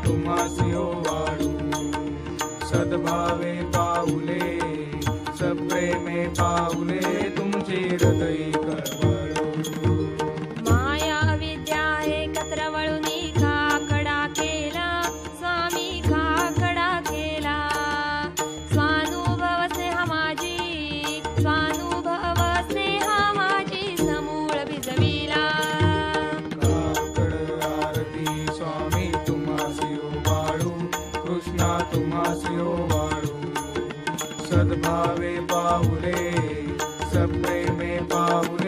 तुम्हासी वाळू सद्भावे पाऊले सप्रेमे पाऊले तुमचे हृदय कळवळू माया विद्या एकत्र वळुनी खाकडा केला स्वामी खाकडा केला स्वानुभव स्नेहा माझी स्वानुभव स्नेहा माझी समूळ भिजविला काकड आरती स्वामी तुम्हासी वाळू कृष्णा तुम्हासी वाळू सद्भावे पाऊले सप्रेमे पाऊले